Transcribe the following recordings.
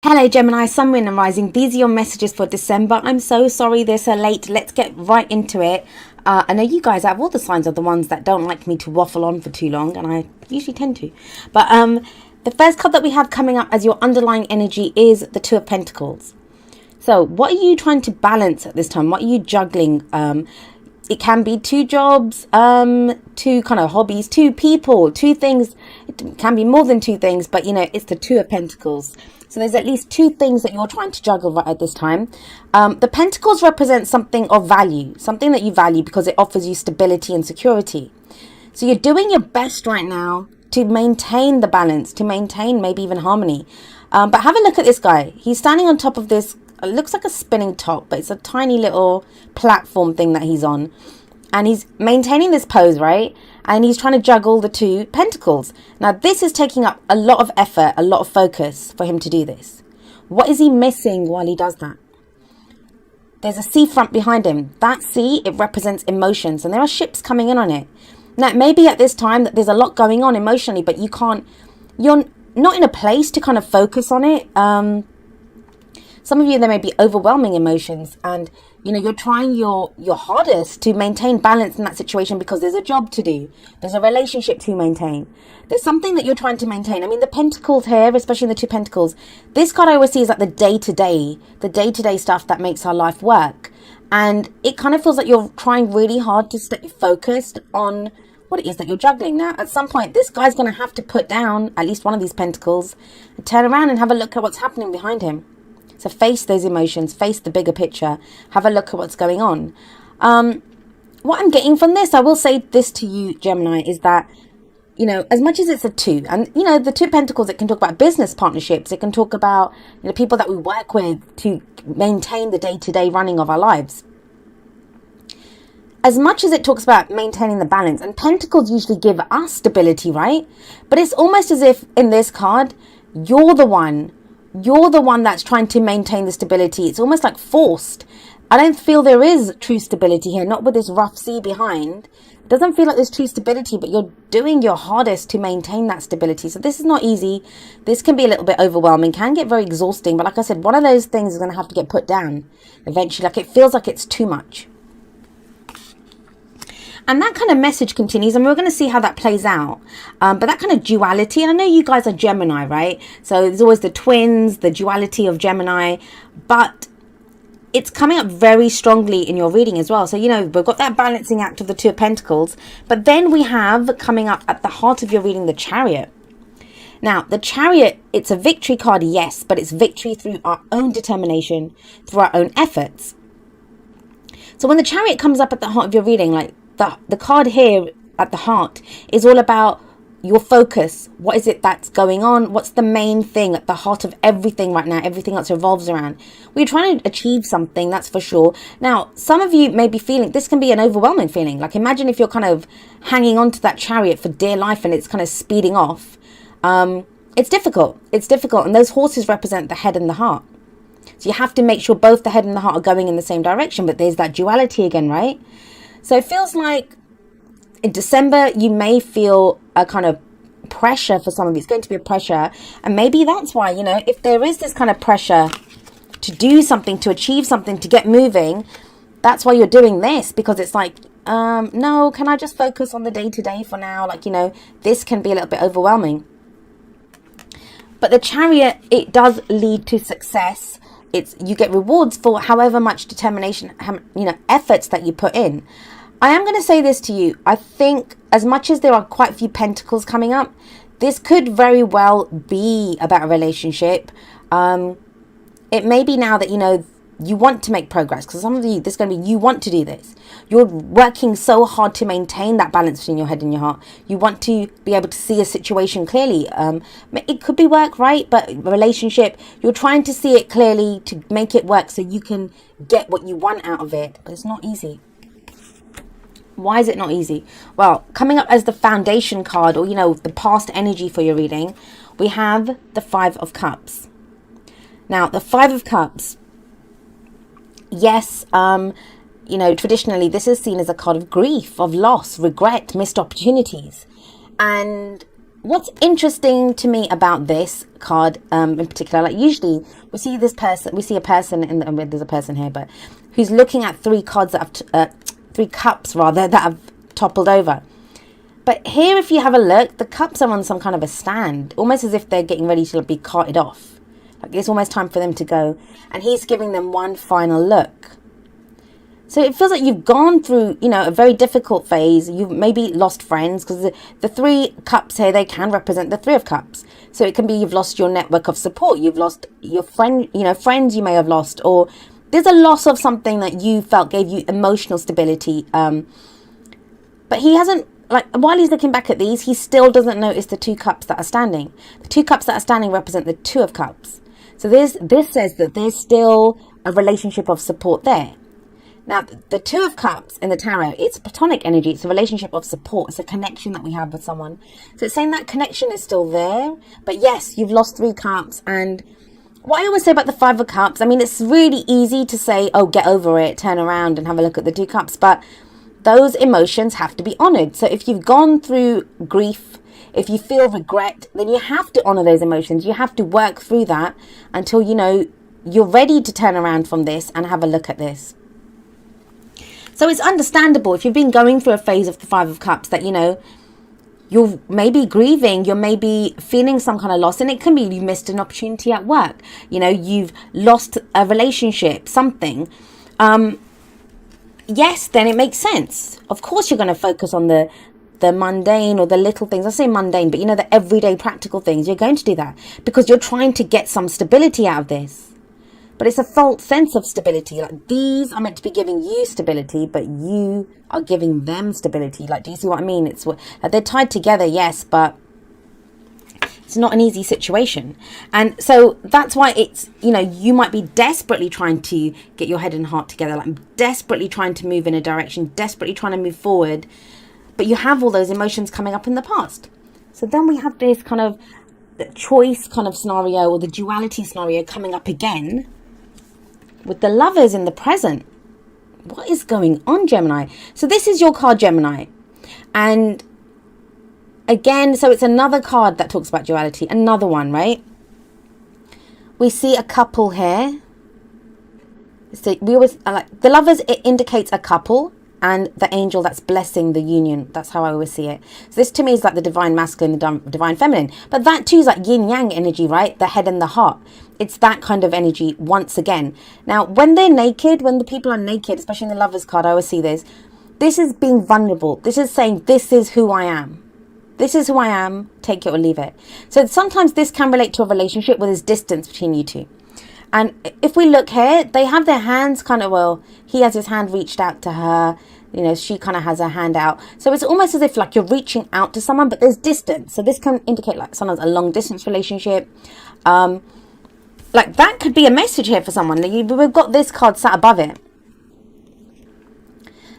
Hello Gemini, Sun, Moon and Rising. These are your messages for December. I'm so sorry they're so late. Let's get right into it. I know you guys out of all the signs are the ones that don't like me to waffle on for too long, and I usually tend to. But the first card that we have coming up as your underlying energy is the Two of Pentacles. So what are you trying to balance at this time? What are you juggling? It can be two jobs, two kind of hobbies, two people, two things. It can be more than two things, but you know, it's the Two of Pentacles. So there's at least two things that you're trying to juggle right at this time. The Pentacles represent something of value, something that you value because it offers you stability and security. So you're doing your best right now to maintain the balance, to maintain maybe even harmony. But have a look at this guy. He's standing on top of this, it looks like a spinning top, but it's a tiny little platform thing that he's on. And he's maintaining this pose, right? And he's trying to juggle the two pentacles. Now, this is taking up a lot of effort, a lot of focus for him to do this. What is he missing while he does that? There's a seafront behind him. That sea, it represents emotions, and there are ships coming in on it. Now, maybe at this time that there's a lot going on emotionally, but you're not in a place to kind of focus on it. Some of you, there may be overwhelming emotions, and you know, you're trying your hardest to maintain balance in that situation because there's a job to do. There's a relationship to maintain. There's something that you're trying to maintain. I mean, the Pentacles here, especially the Two Pentacles, this card I always see is like the day-to-day stuff that makes our life work. And it kind of feels like you're trying really hard to stay focused on what it is that you're juggling. Now, at some point, this guy's going to have to put down at least one of these pentacles and turn around and have a look at what's happening behind him. So face those emotions, face the bigger picture, have a look at what's going on. What I'm getting from this, I will say this to you, Gemini, is that, you know, as much as it's a two, and, you know, the Two Pentacles, it can talk about business partnerships. It can talk about, you know, people that we work with to maintain the day-to-day running of our lives. As much as it talks about maintaining the balance, and Pentacles usually give us stability, right? But it's almost as if in this card, you're the one that's trying to maintain the stability. It's almost like forced. I don't feel there is true stability here, not with this rough sea behind. It doesn't feel like there's true stability, but you're doing your hardest to maintain that stability. So this is not easy. This can be a little bit overwhelming, can get very exhausting. But like I said, one of those things is going to have to get put down eventually. Like, it feels like it's too much. And that kind of message continues, and we're going to see how that plays out. But that kind of duality, and I know you guys are Gemini, right? So there's always the twins, the duality of Gemini, but it's coming up very strongly in your reading as well. So, you know, we've got that balancing act of the Two of Pentacles, but then we have coming up at the heart of your reading, the Chariot. Now, the Chariot, it's a victory card, yes, but it's victory through our own determination, through our own efforts. So when the Chariot comes up at the heart of your reading, like, the card here at the heart is all about your focus. What is it that's going on? What's the main thing at the heart of everything right now? Everything else revolves around. We're trying to achieve something, that's for sure. Now, some of you may be feeling, this can be an overwhelming feeling. Like, imagine if you're kind of hanging on to that chariot for dear life and it's kind of speeding off. It's difficult. It's difficult. And those horses represent the head and the heart. So you have to make sure both the head and the heart are going in the same direction. But there's that duality again, right? So it feels like in December, you may feel a kind of pressure for some of you. It's going to be a pressure. And maybe that's why, you know, if there is this kind of pressure to do something, to achieve something, to get moving, that's why you're doing this. Because it's like, no, can I just focus on the day-to-day for now? Like, you know, this can be a little bit overwhelming. But the Chariot, it does lead to success. You get rewards for however much determination, you know, efforts that you put in. I am going to say this to you. I think as much as there are quite a few pentacles coming up, this could very well be about a relationship. It may be now that, you know, you want to make progress, because some of you, this is going to be, you want to do this. You're working so hard to maintain that balance between your head and your heart. You want to be able to see a situation clearly. It could be work, right? But relationship, you're trying to see it clearly to make it work so you can get what you want out of it. But it's not easy. Why is it not easy? Well, coming up as the foundation card, or, you know, the past energy for your reading, we have the Five of Cups. Now, the Five of Cups, yes, you know, traditionally this is seen as a card of grief, of loss, regret, missed opportunities. And What's interesting to me about this card, in particular, like usually we see this person, we see a person in the, there's a person here, but who's looking at three cards that have, three cups rather, that have toppled over. But here, if you have a look, the cups are on some kind of a stand, almost as if they're getting ready to be carted off. Like it's almost time for them to go. And he's giving them one final look. So it feels like you've gone through, you know, a very difficult phase. You've maybe lost friends, because the three cups here, they can represent the three of cups. So it can be you've lost your network of support. You've lost your friend, you know, friends you may have lost, or there's a loss of something that you felt gave you emotional stability. But he hasn't, like, while he's looking back at these, he still doesn't notice the two cups that are standing. The two cups that are standing represent the two of cups. So this says that there's still a relationship of support there. Now, the two of cups in the tarot, it's platonic energy. It's a relationship of support. It's a connection that we have with someone. So it's saying that connection is still there. But yes, you've lost three cups. And what I always say about the five of cups, I mean, it's really easy to say, oh, get over it, turn around and have a look at the two cups. But those emotions have to be honored. So if you've gone through grief, if you feel regret, then you have to honor those emotions. You have to work through that until, you know, you're ready to turn around from this and have a look at this. So it's understandable if you've been going through a phase of the Five of Cups that, you know, you're maybe grieving, you're maybe feeling some kind of loss. And it can be you missed an opportunity at work. You know, you've lost a relationship, something. Yes, then it makes sense. Of course, you're going to focus on the mundane or the little things. I say mundane, but you know, the everyday practical things. You're going to do that because you're trying to get some stability out of this. But it's a false sense of stability. Like, these are meant to be giving you stability, but you are giving them stability. Like, do you see what I mean? It's what, they're tied together, yes, but it's not an easy situation. And so that's why it's, you know, you might be desperately trying to get your head and heart together, like desperately trying to move in a direction, desperately trying to move forward, but you have all those emotions coming up in the past. So then we have this kind of the choice kind of scenario, or the duality scenario coming up again, with the Lovers in the present. What is going on, Gemini? So this is your card, Gemini. And again, so it's another card that talks about duality. Another one, right? We see a couple here. So we always like the Lovers. It indicates a couple and the angel that's blessing the union. That's how I always see it. So this to me is like the divine masculine, the divine feminine. But that too is like yin yang energy, right? The head and the heart. It's that kind of energy once again. Now, when they're naked, when the people are naked, especially in the Lovers card, I always see this. This is being vulnerable. This is saying, this is who I am. This is who I am. Take it or leave it. So sometimes this can relate to a relationship where there's distance between you two. And if we look here, they have their hands kind of, well, he has his hand reached out to her. You know, she kind of has her hand out. So it's almost as if like you're reaching out to someone, but there's distance. So this can indicate like sometimes a long distance relationship. Like that could be a message here for someone. We've got this card sat above it.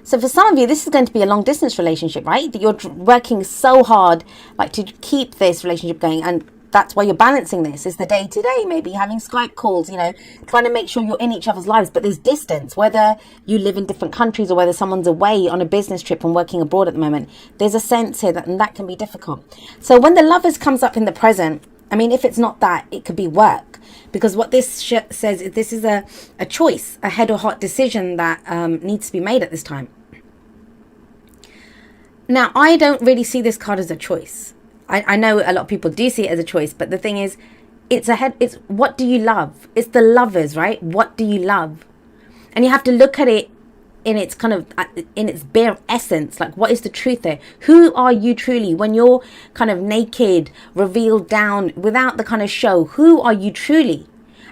So for some of you, this is going to be a long distance relationship, right? That you're working so hard like to keep this relationship going. And that's why you're balancing this. It's the day to day, maybe having Skype calls, you know, trying to make sure you're in each other's lives. But there's distance, whether you live in different countries or whether someone's away on a business trip and working abroad at the moment. There's a sense here and that can be difficult. So when the Lovers comes up in the present, I mean, if it's not that, it could be work. Because what this says is this is a choice, a head or heart decision that needs to be made at this time. Now, I don't really see this card as a choice. I know a lot of people do see it as a choice, but the thing is, it's what do you love? It's the Lovers, right? What do you love? And you have to look at it in its kind of, in its bare essence. Like, what is the truth there? Who are you truly? When you're kind of naked, revealed down, without the kind of show, who are you truly?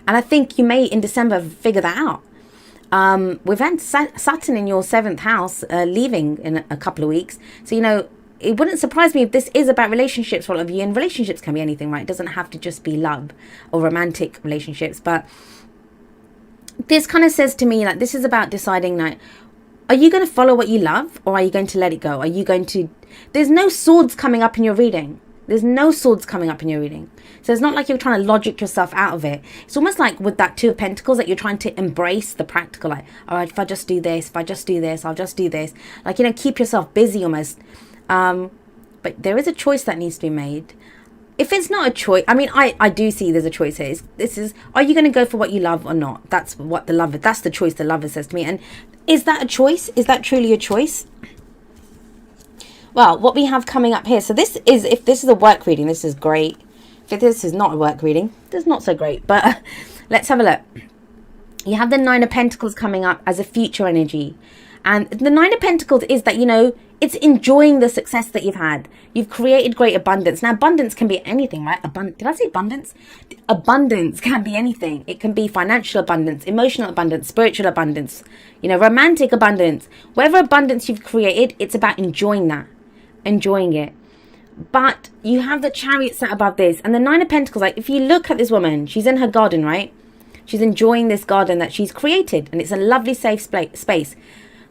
And I think you may, in December, figure that out. We've had Saturn in your 7th house leaving in a couple of weeks. So, you know, it wouldn't surprise me if this is about relationships for all of you. And relationships can be anything, right? It doesn't have to just be love or romantic relationships. But this kind of says to me, like, this is about deciding, like, are you going to follow what you love or are you going to let it go? Are you going to... There's no swords coming up in your reading. There's no swords coming up in your reading. So it's not like you're trying to logic yourself out of it. It's almost like with that Two of Pentacles that you're trying to embrace the practical. Like, all right, if I just do this, if I just do this, I'll just do this. Like, you know, keep yourself busy almost. But but there is a choice that needs to be made. If it's not a choice, I mean, I do see there's a choice here. This is, are you going to go for what you love or not? That's the choice the lover says to me. And is that a choice? Is that truly a choice? Well, what we have coming up here. So this is, if this is a work reading, this is great. If this is not a work reading, this is not so great. But let's have a look. You have the Nine of Pentacles coming up as a future energy. And the Nine of Pentacles is that, you know, it's enjoying the success that you've had. You've created great abundance. Now, abundance can be anything, right? Did I say abundance? Abundance can be anything. It can be financial abundance, emotional abundance, spiritual abundance, you know, romantic abundance. Whatever abundance you've created, it's about enjoying that, enjoying it. But you have the Chariot sat above this. And the Nine of Pentacles, like, if you look at this woman, she's in her garden, right? She's enjoying this garden that she's created. And it's a lovely, safe space.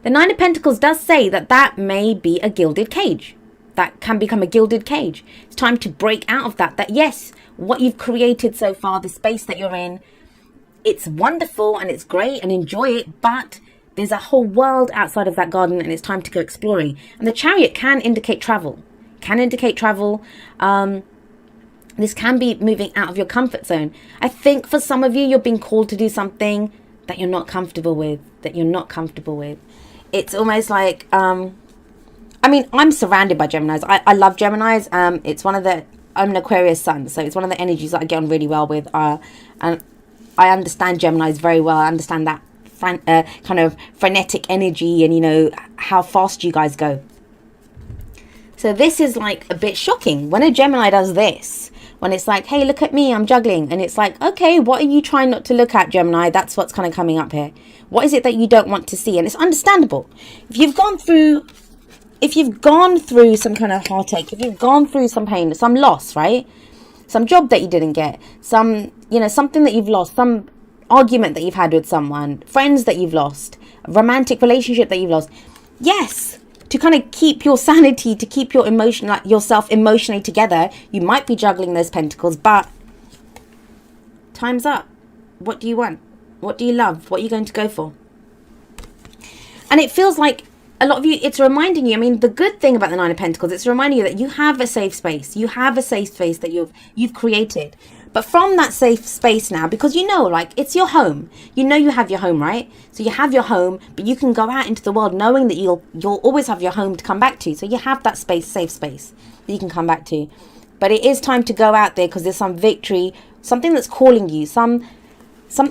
The Nine of Pentacles does say that that may be a gilded cage. That can become a gilded cage. It's time to break out of that. That yes, what you've created so far, the space that you're in, it's wonderful and it's great and enjoy it. But there's a whole world outside of that garden and it's time to go exploring. And the Chariot can indicate travel. This can be moving out of your comfort zone. I think for some of you, you're being called to do something that you're not comfortable with. It's almost like, I mean, I'm surrounded by Geminis. I love Geminis. I'm an Aquarius sun, so it's one of the energies that I get on really well with. And I understand Geminis very well. I understand that kind of frenetic energy and, you know, how fast you guys go. So this is like a bit shocking when a Gemini does this. When it's like, hey, look at me, I'm juggling. And it's like, okay, what are you trying not to look at, Gemini? That's what's kind of coming up here. What is it that you don't want to see? And it's understandable. If you've gone through some kind of heartache, if you've gone through some pain, some loss, right? Some job that you didn't get, some, you know, something that you've lost, some argument that you've had with someone, friends that you've lost, a romantic relationship that you've lost. Yes. To kind of keep your sanity, to keep your emotion, like yourself emotionally together, you might be juggling those pentacles, but time's up. What do you want? What do you love? What are you going to go for? And it feels like a lot of you, it's reminding you, I mean, the good thing about the Nine of Pentacles, it's reminding you that you have a safe space. You have a safe space that you've created. But from that safe space now, because you know, like, it's your home. You know you have your home, right? So you have your home, but you can go out into the world knowing that you'll always have your home to come back to. So you have that space, safe space that you can come back to. But it is time to go out there because there's some victory, something that's calling you, some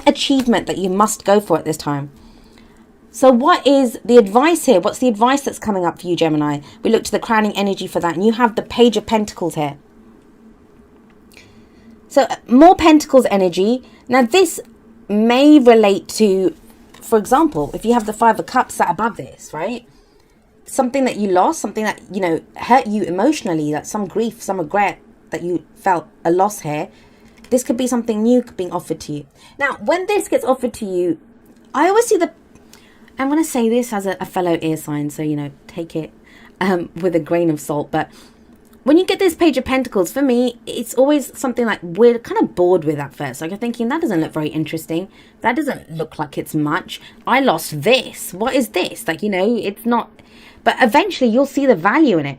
achievement that you must go for at this time. So what is the advice here? What's the advice that's coming up for you, Gemini? We look to the crowning energy for that. And you have the Page of Pentacles here. So more Pentacles energy. Now this may relate to, for example, if you have the Five of Cups sat above this, right? Something that you lost, something that, you know, hurt you emotionally, like some grief, some regret that you felt a loss here. This could be something new being offered to you. Now, when this gets offered to you, I always see I'm going to say this as a fellow air sign, so, you know, take it with a grain of salt, but when you get this Page of Pentacles, for me, it's always something like we're kind of bored with at first. Like you're thinking, that doesn't look very interesting. That doesn't look like it's much. I lost this. What is this? Like, you know, it's not. But eventually you'll see the value in it.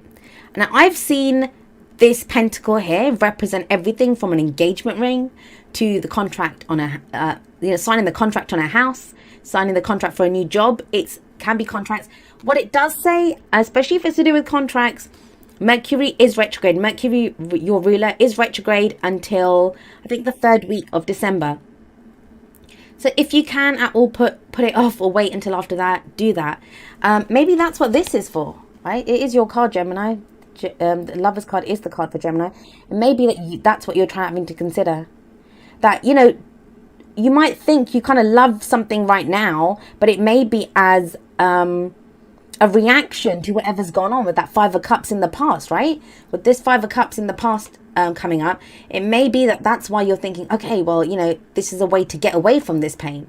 Now, I've seen this pentacle here represent everything from an engagement ring to the contract on signing the contract on a house, signing the contract for a new job. It can be contracts. What it does say, especially if it's to do with contracts, Mercury is retrograde. Mercury, your ruler, is retrograde until, I think, the 3rd week of December. So if you can at all put it off or wait until after that, do that. Maybe that's what this is for, right? It is your card, Gemini. The Lover's card is the card for Gemini. And maybe that's what you're having to consider. That, you know, you might think you kind of love something right now, but it may be as a reaction to whatever's gone on with that Five of Cups in the past, right? With this Five of Cups in the past coming up, it may be that's why you're thinking, okay, well, you know, this is a way to get away from this pain.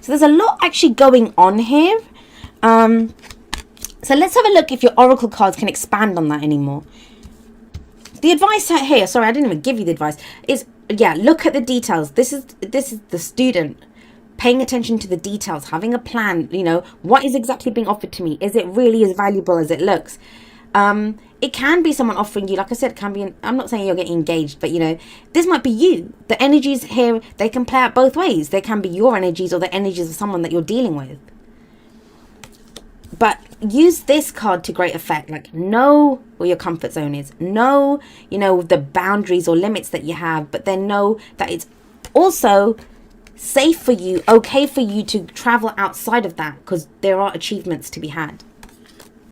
So there's a lot actually going on here. So let's have a look if your oracle cards can expand on that anymore. The advice here, sorry, I didn't even give you the advice, is, yeah, look at the details. This is the student paying attention to the details, having a plan, you know, what is exactly being offered to me? Is it really as valuable as it looks? It can be someone offering you, like I said, it can be, I'm not saying you're getting engaged, but you know, this might be you. The energies here, they can play out both ways. They can be your energies or the energies of someone that you're dealing with. But use this card to great effect. Like, know where your comfort zone is. Know, you know, the boundaries or limits that you have, but then know that it's also safe for you, okay for you to travel outside of that, because there are achievements to be had.